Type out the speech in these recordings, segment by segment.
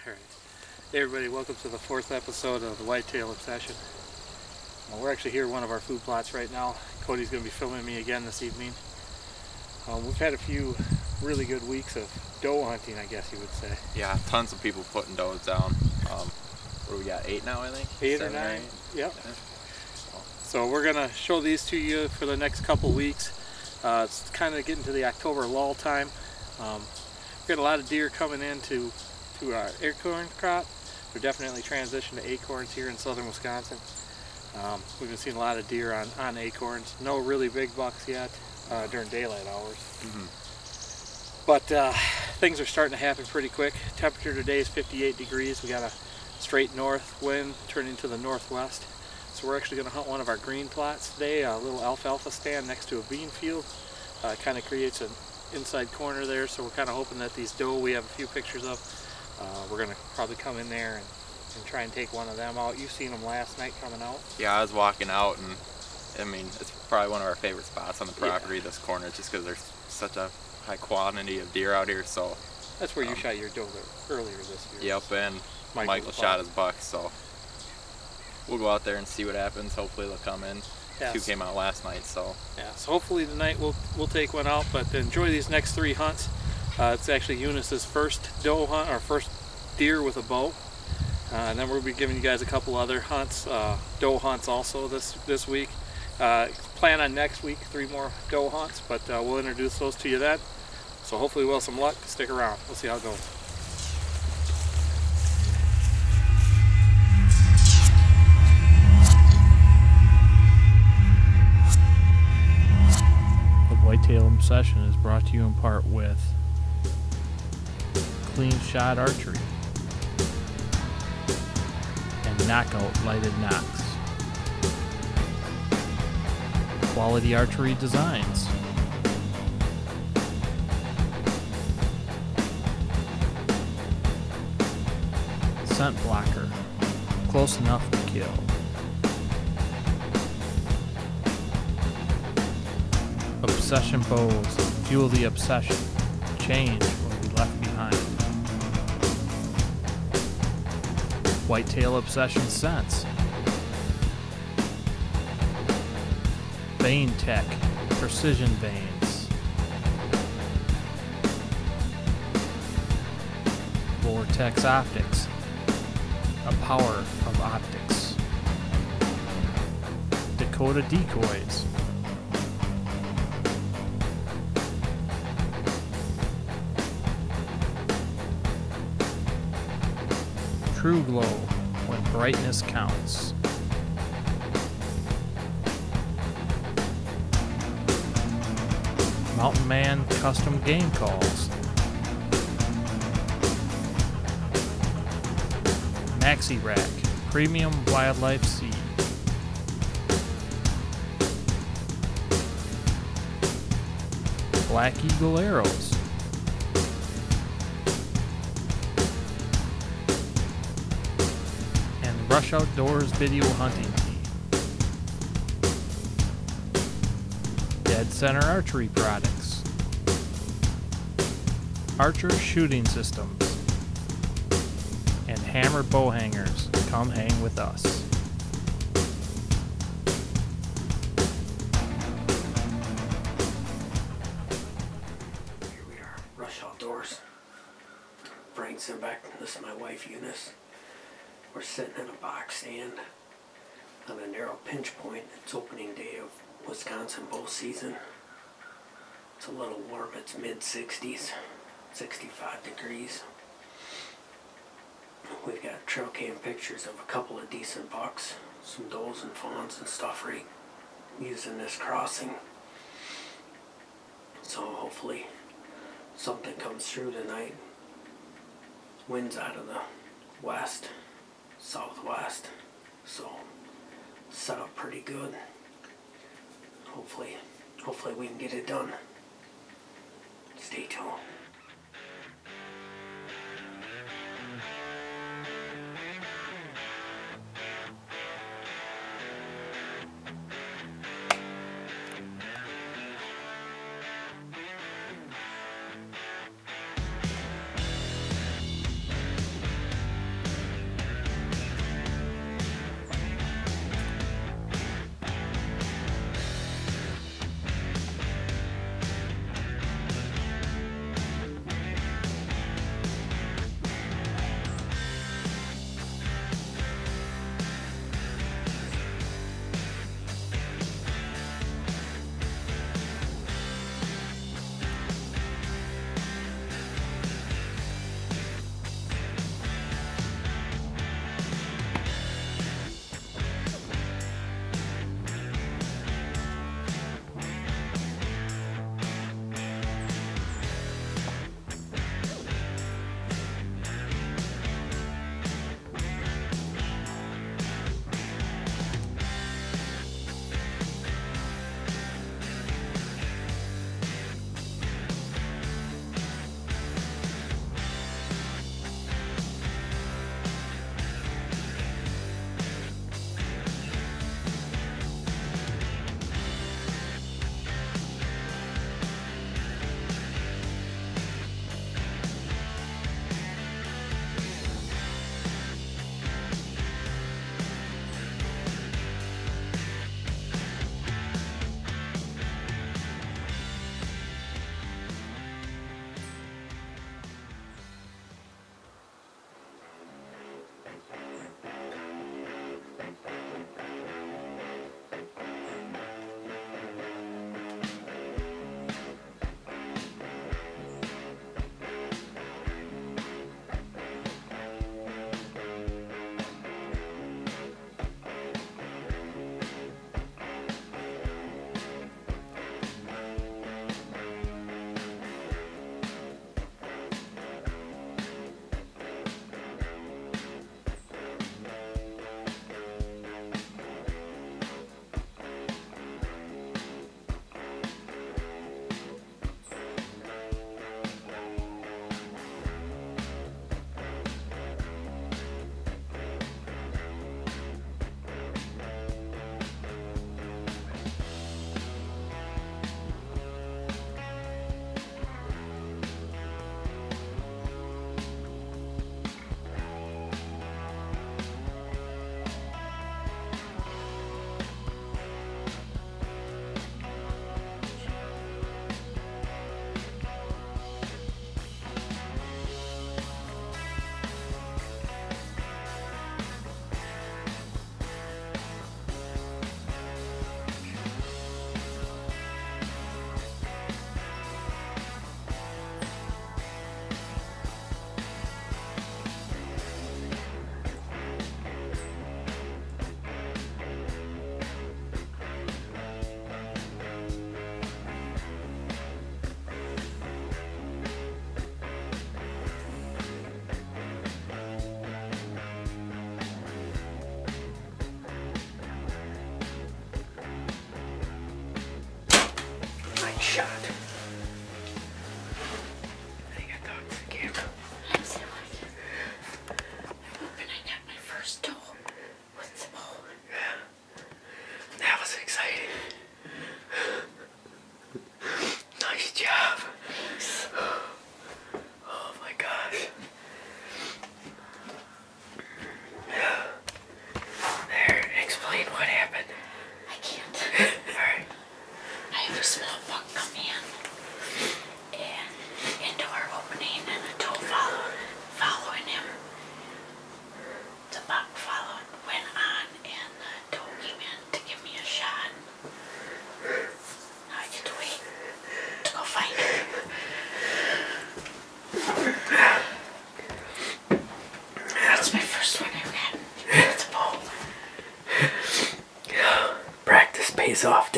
Alright. Hey everybody, welcome to the 4th episode of the Whitetail Obsession. We're actually here at one of our food plots right now. Cody's going to be filming me again this evening. We've had a few really good weeks of doe hunting, I guess you would say. Yeah, tons of people putting does down. What do we got, 8 now I think? 8 or 9? Yep. So we're going to show these to you for the next couple weeks. It's kind of getting to the October lull time. We've got a lot of deer coming into our acorn crop. They're definitely transitioned to acorns here in southern Wisconsin. We've been seeing a lot of deer on acorns. No really big bucks yet during daylight hours. But things are starting to happen pretty quick. Temperature today is 58 degrees. We got a straight north wind turning to the northwest. So we're actually going to hunt one of our green plots today, a little alfalfa stand next to a bean field. Kind of creates an inside corner there, so we're kind of hoping that these doe we have a few pictures of, we're going to probably come in there and try and take one of them out. You've seen them last night coming out. Yeah, I was walking out, and I mean, it's probably one of our favorite spots on the property, this corner, just because there's such a high quantity of deer out here. So that's where you shot your doe earlier this year. Yep, and Michael shot his buck, so we'll go out there and see what happens. Hopefully they'll come in. Yes. 2 came out last night, so yeah. So hopefully tonight we'll take one out. But enjoy these next 3 hunts. It's actually Eunice's first doe hunt, our first deer with a bow, and then we'll be giving you guys a couple other hunts, doe hunts also this week. Plan on next week 3 more doe hunts, but we'll introduce those to you then. So hopefully we'll have some luck. Stick around. We'll see how it goes. Whitetail Obsession is brought to you in part with Clean Shot Archery and Knockout Lighted Knocks, Quality Archery Designs, Scent Blocker, Close Enough to Kill, Obsession Bows, Fuel the Obsession, Change what we left behind. Whitetail Obsession Scents, Vein Tech, Precision Veins, Vortex Optics, a power of optics, Dakota Decoys, True Glow, when brightness counts. Mountain Man Custom Game Calls. Maxi Rack, Premium Wildlife Seed. Black Eagle Arrows. Rush Outdoors Video Hunting Team. Dead Center Archery Products. Archer Shooting Systems. And Hammer Bow Hangers. Come hang with us. Here we are, Rush Outdoors. Frank's in back. This is my wife, Eunice. We're sitting in a box stand on a narrow pinch point. It's opening day of Wisconsin bow season. It's a little warm. It's mid-60s, 65 degrees. We've got trail cam pictures of a couple of decent bucks, some does and fawns and stuff right using this crossing. So hopefully something comes through tonight. Wind's out of the west, southwest, so set up pretty good. Hopefully we can get it done. Stay tuned.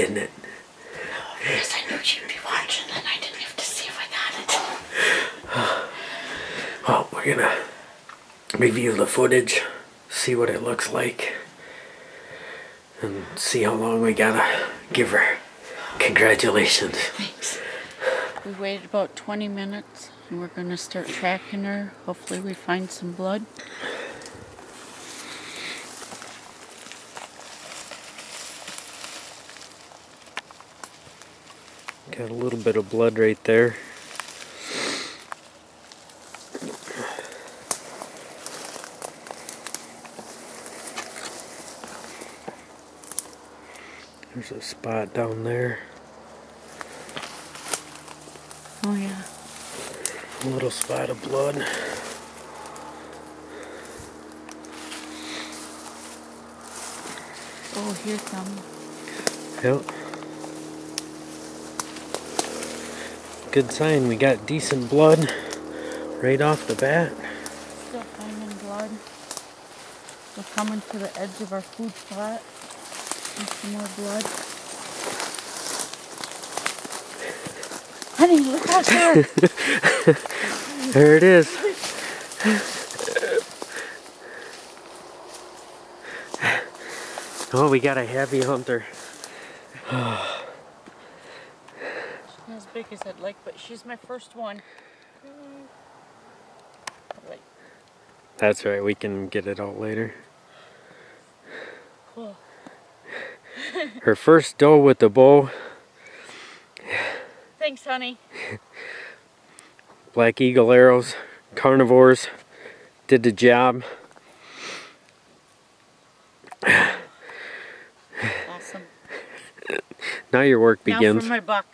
didn't it? Because I knew you'd be watching and I didn't have to see if I got it. Well, we're gonna review the footage, see what it looks like, and see how long we gotta give her. Congratulations. Thanks. We waited about 20 minutes and we're gonna start tracking her. Hopefully we find some blood. Got a little bit of blood right there. There's a spot down there. Oh yeah. A little spot of blood. Oh, here's some. Yep. Good sign, we got decent blood right off the bat. Still finding blood. We're coming to the edge of our food spot. And some more blood. Honey, look out there! There it is. Oh, we got a heavy hunter. She's not as big as I'd like, but she's my first one. Right. That's right, we can get it out later. Cool. Her first doe with the bow. Thanks, honey. Black Eagle arrows, carnivores, did the job. Awesome. Now your work begins. Now for my buck.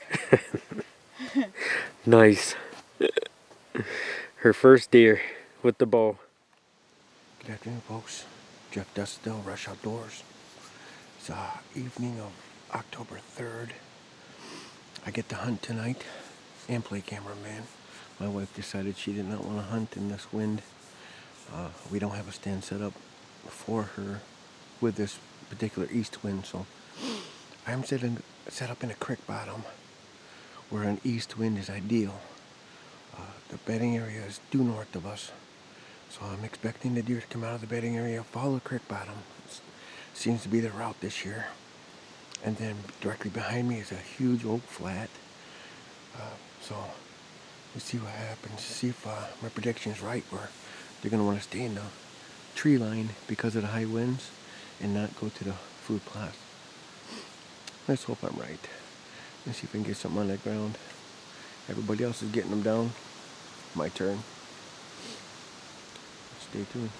Nice. Her first deer with the bow. Good afternoon, folks. Jeff Dustdale, Rush Outdoors. It's evening of October 3rd. I get to hunt tonight and play cameraman. My wife decided she did not want to hunt in this wind. We don't have a stand set up for her with this particular east wind, so I'm set up in a creek bottom where an east wind is ideal. The bedding area is due north of us, so I'm expecting the deer to come out of the bedding area, follow the creek bottom. Seems to be the route this year. And then directly behind me is a huge oak flat. So we'll see what happens. See if my prediction is right, where they're going to want to stay in the tree line because of the high winds and not go to the food plot. Let's hope I'm right. Let's see if I can get something on that ground. Everybody else is getting them down. My turn. Stay tuned.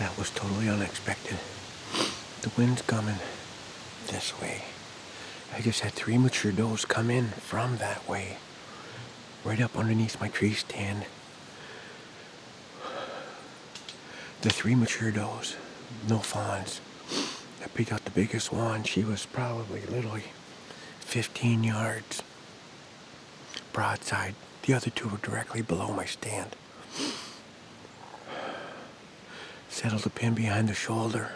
That was totally unexpected. The wind's coming this way. I just had 3 mature does come in from that way, right up underneath my tree stand. The 3 mature does, no fawns. I picked out the biggest one. She was probably literally 15 yards broadside. The other 2 were directly below my stand. Settled the pin behind the shoulder.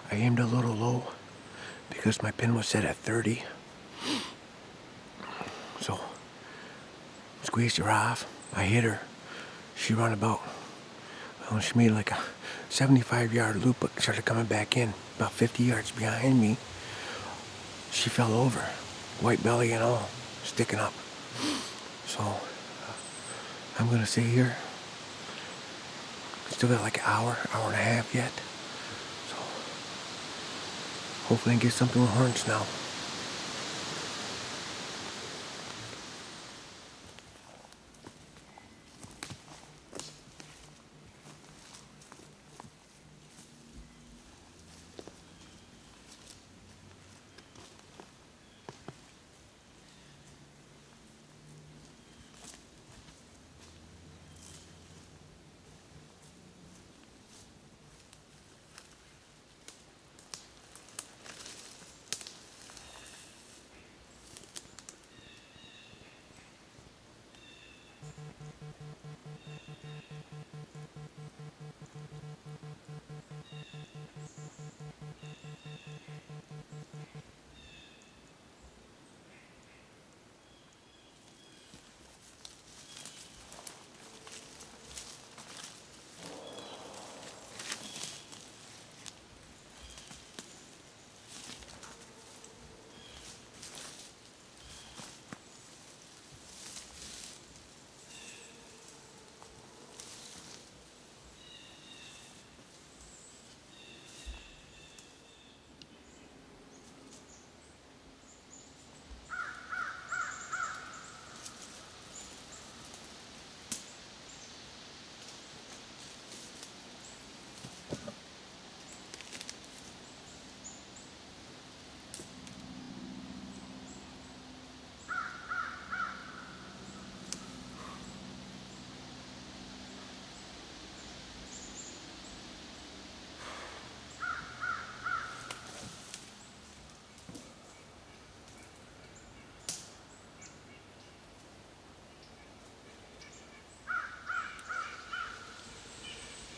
I aimed a little low because my pin was set at 30. So, squeezed her off. I hit her. She ran about, well, she made like a 75-yard loop, but started coming back in about 50 yards behind me. She fell over, white belly and all, sticking up. So, I'm gonna stay here. Still got like an hour and a half yet. So, hopefully I can get something with horns now.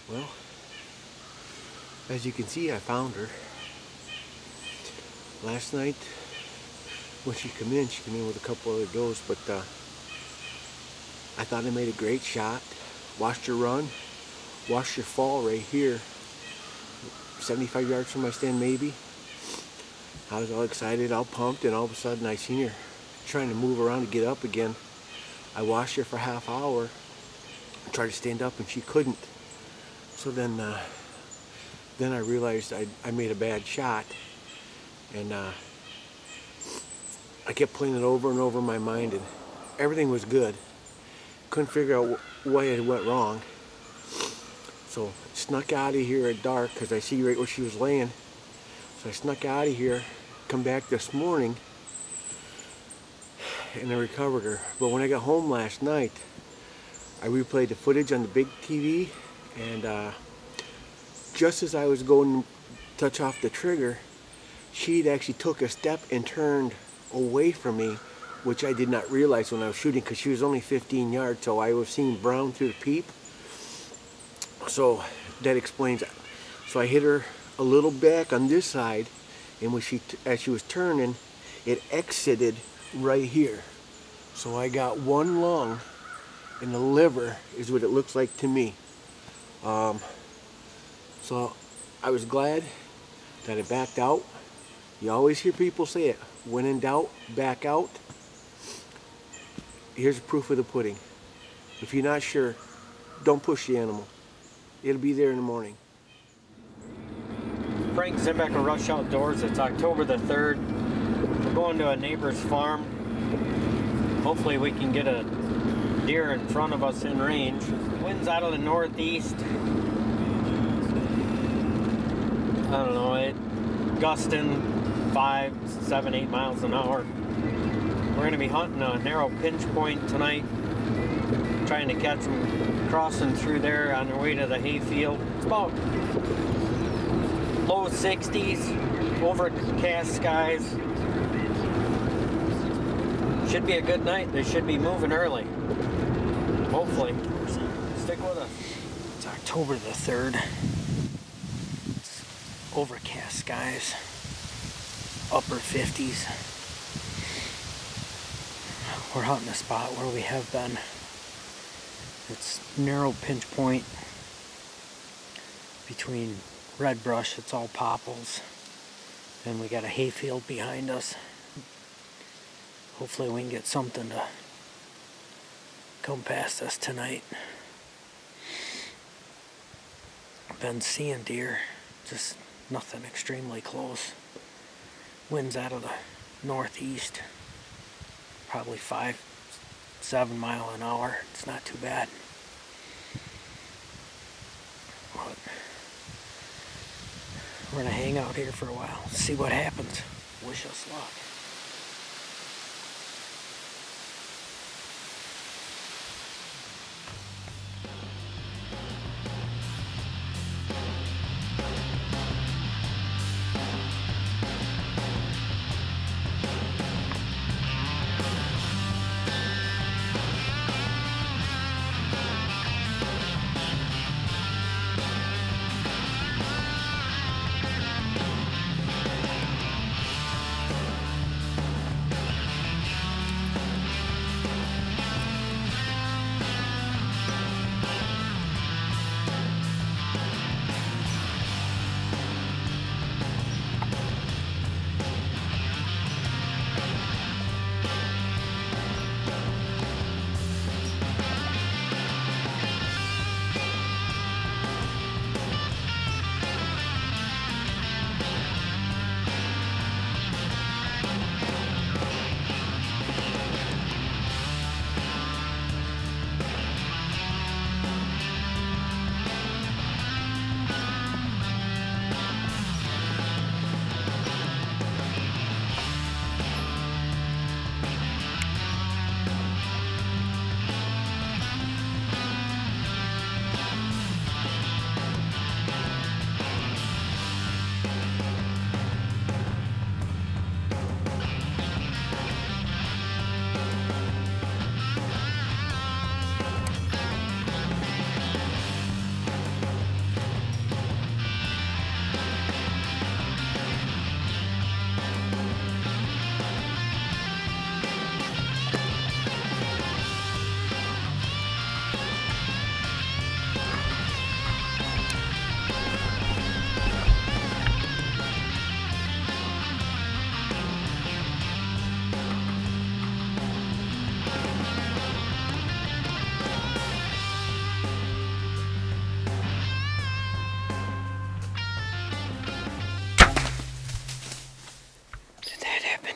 Well, as you can see, I found her. Last night, when she came in with a couple other does, but I thought I made a great shot. Watched her run, watched her fall right here, 75 yards from my stand maybe. I was all excited, all pumped, and all of a sudden I seen her trying to move around to get up again. I watched her for half hour, tried to stand up, and she couldn't. So then I realized I made a bad shot, and I kept playing it over and over in my mind, and everything was good. Couldn't figure out why it went wrong. So snuck out of here at dark because I see right where she was laying. So I snuck out of here, come back this morning, and I recovered her. But when I got home last night, I replayed the footage on the big TV, and just as I was going to touch off the trigger, she'd actually took a step and turned away from me, which I did not realize when I was shooting because she was only 15 yards, so I was seeing brown through the peep. So that explains it. So I hit her a little back on this side, and when as she was turning, it exited right here. So I got one lung in the liver is what it looks like to me. So I was glad that I backed out. You always hear people say it, when in doubt, back out. Here's proof of the pudding. If you're not sure, don't push the animal. It'll be there in the morning. Frank Zimbeck of Rush Outdoors. It's October the 3rd. We're going to a neighbor's farm. Hopefully we can get a deer in front of us in range. Wind's out of the northeast. I don't know, it gusting 5, 7, 8 miles an hour. We're going to be hunting a narrow pinch point tonight, trying to catch them crossing through there on their way to the hayfield. It's about low 60s, overcast skies. Should be a good night. They should be moving early. Hopefully. Stick with us. It's October the 3rd. It's overcast skies. Upper 50s. We're hunting a spot where we have been. It's narrow pinch point between red brush. It's all popples. And we got a hayfield behind us. Hopefully we can get something to come past us tonight. Been seeing deer, just nothing extremely close. Winds out of the northeast, probably 5, 7 mile an hour. It's not too bad. But we're gonna hang out here for a while, see what happens. Wish us luck.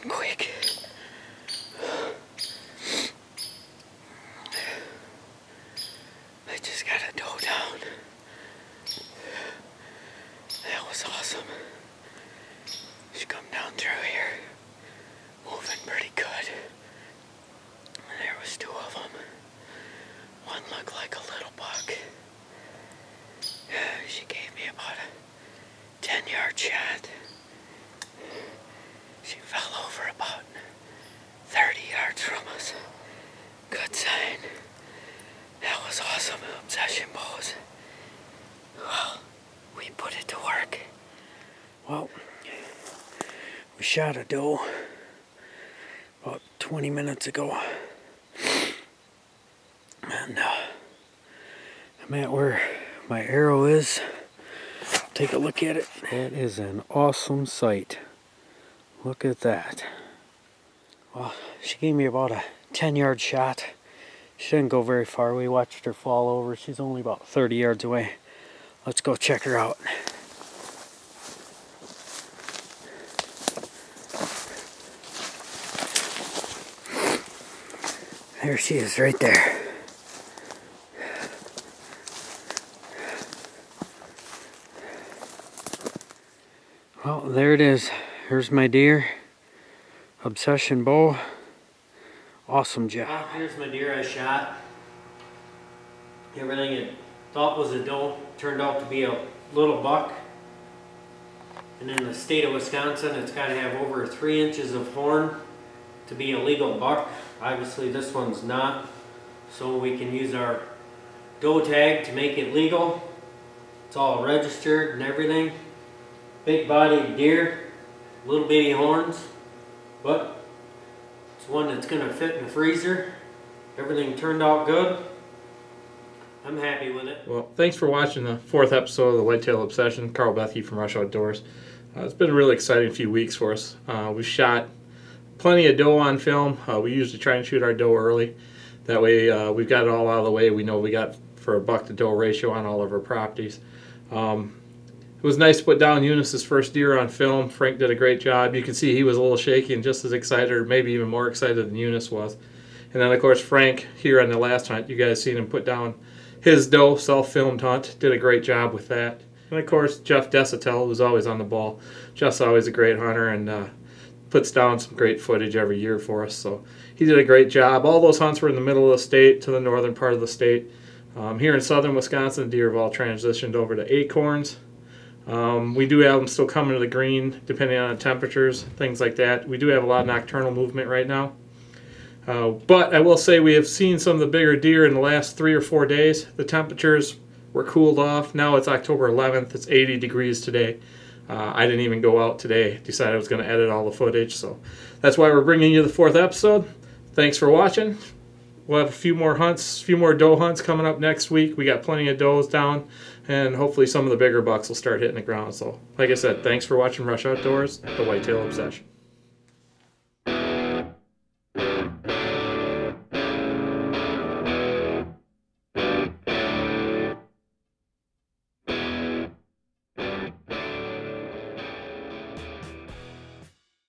Quick. I just got a doe down. That was awesome. She come down through here, moving pretty good. And there was 2 of them. One looked like a little buck. She gave me about a 10-yard shot. She fell over about 30 yards from us. Good sign. That was awesome. Obsession bows. Well, we put it to work. Well, we shot a doe about 20 minutes ago. And I'm at where my arrow is. Take a look at it. It is an awesome sight. Look at that. Well, she gave me about a 10-yard shot. She didn't go very far. We watched her fall over. She's only about 30 yards away. Let's go check her out. There she is right there. Well, there it is. Here's my deer. Obsession bow. Awesome job. Well, here's my deer I shot. Everything I thought was a doe turned out to be a little buck. And in the state of Wisconsin, it's got to have over 3 inches of horn to be a legal buck. Obviously this one's not, so we can use our doe tag to make it legal. It's all registered and everything. Big bodied deer, little bitty horns, but it's one that's going to fit in the freezer. Everything turned out good. I'm happy with it. Well, thanks for watching the 4th episode of the Whitetail Obsession. Carl Bethke from Rush Outdoors. It's been a really exciting few weeks for us. We've shot plenty of doe on film. We usually try and shoot our doe early. That way we've got it all out of the way. We know we got for a buck to doe ratio on all of our properties. It was nice to put down Eunice's first deer on film. Frank did a great job. You can see he was a little shaky and just as excited, or maybe even more excited than Eunice was. And then of course Frank, here on the last hunt, you guys seen him put down his doe, self-filmed hunt. Did a great job with that. And of course Jeff Desitel, who's always on the ball. Jeff's always a great hunter and puts down some great footage every year for us. So he did a great job. All those hunts were in the middle of the state to the northern part of the state. Here in southern Wisconsin, deer have all transitioned over to acorns. We do have them still coming to the green depending on the temperatures, things like that. We do have a lot of nocturnal movement right now. But I will say we have seen some of the bigger deer in the last 3 or 4 days. The temperatures were cooled off. Now it's October 11th. It's 80 degrees today. I didn't even go out today. Decided I was going to edit all the footage. So that's why we're bringing you the 4th episode. Thanks for watching. We'll have a few more hunts, a few more doe hunts coming up next week. We got plenty of does down, and hopefully some of the bigger bucks will start hitting the ground. So, like I said, thanks for watching Rush Outdoors, the Whitetail Obsession.